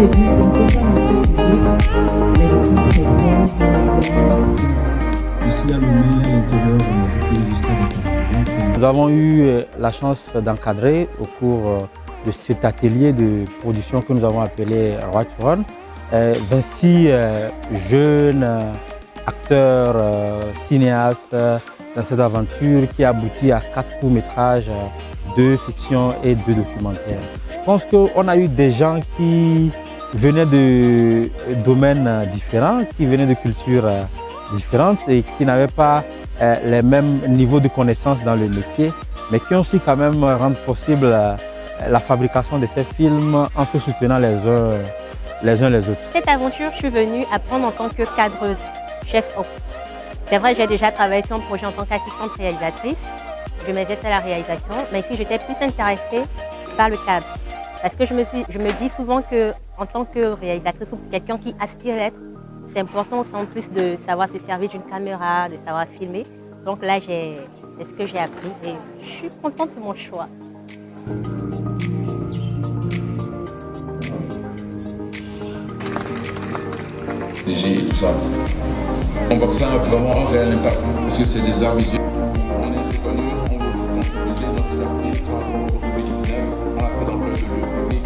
début, ce n'était pas notre sujet, mais le temps présent de Ici, à Lomé, à l'intérieur du pays jusqu'à Dakar. Nous avons eu la chance d'encadrer au cours de cet atelier de production que nous avons appelé Right Run 26 jeunes acteurs, cinéastes dans cette aventure qui aboutit à 4 courts-métrages, 2 fictions et 2 documentaires. Je pense qu'on a eu des gens qui venaient de domaines différents, qui venaient de cultures différentes et qui n'avaient pas les mêmes niveaux de connaissances dans le métier, mais qui ont su quand même rendre possible la fabrication de ces films en se soutenant les uns les autres. Cette aventure, je suis venue apprendre en tant que cadreuse, chef op. C'est vrai, j'ai déjà travaillé sur un projet en tant qu'assistante réalisatrice. Je m'aidais à la réalisation, mais ici j'étais plus intéressée par le cadre. Parce que je me dis souvent qu'en tant que réalisatrice ou quelqu'un qui aspire à l'être, c'est important en plus de savoir se servir d'une caméra, de savoir filmer. Donc là, c'est ce que j'ai appris et je suis contente de mon choix. DG et tout ça. On voit que ça a vraiment un réel impact parce que c'est des arts visuels. On est reconnu, on veut sensibiliser notre quartier par rapport au Covid-19. On a fait dans le public.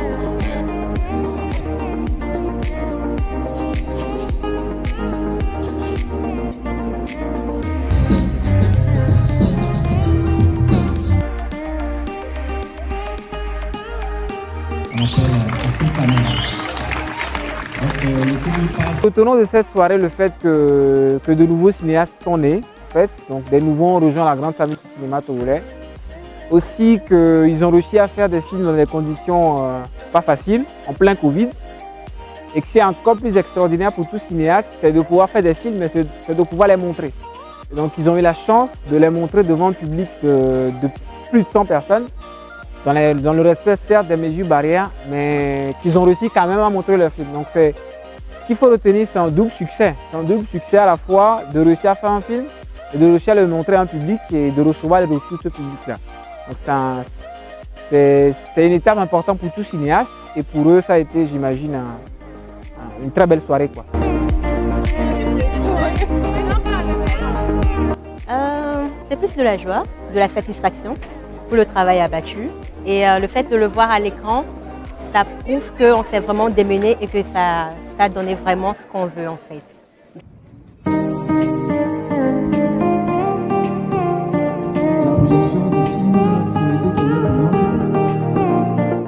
Retenons de cette soirée le fait que de nouveaux cinéastes sont nés, en fait. Donc des nouveaux ont rejoint la grande famille du cinéma togolais. Aussi qu'ils ont réussi à faire des films dans des conditions pas faciles, en plein Covid. Et que c'est encore plus extraordinaire pour tout cinéaste, c'est de pouvoir faire des films, mais c'est de pouvoir les montrer. Et donc ils ont eu la chance de les montrer devant un public de plus de 100 personnes, dans le respect certes des mesures barrières, mais qu'ils ont réussi quand même à montrer leur film. Donc ce qu'il faut retenir, c'est un double succès. C'est un double succès à la fois de réussir à faire un film et de réussir à le montrer à un public et de recevoir les retours de ce public-là. Donc c'est une étape importante pour tout cinéaste et pour eux, ça a été, j'imagine, une très belle soirée, quoi. C'est plus de la joie, de la satisfaction pour le travail abattu. Et le fait de le voir à l'écran, ça prouve qu'on s'est vraiment démené et que ça a donné vraiment ce qu'on veut en fait.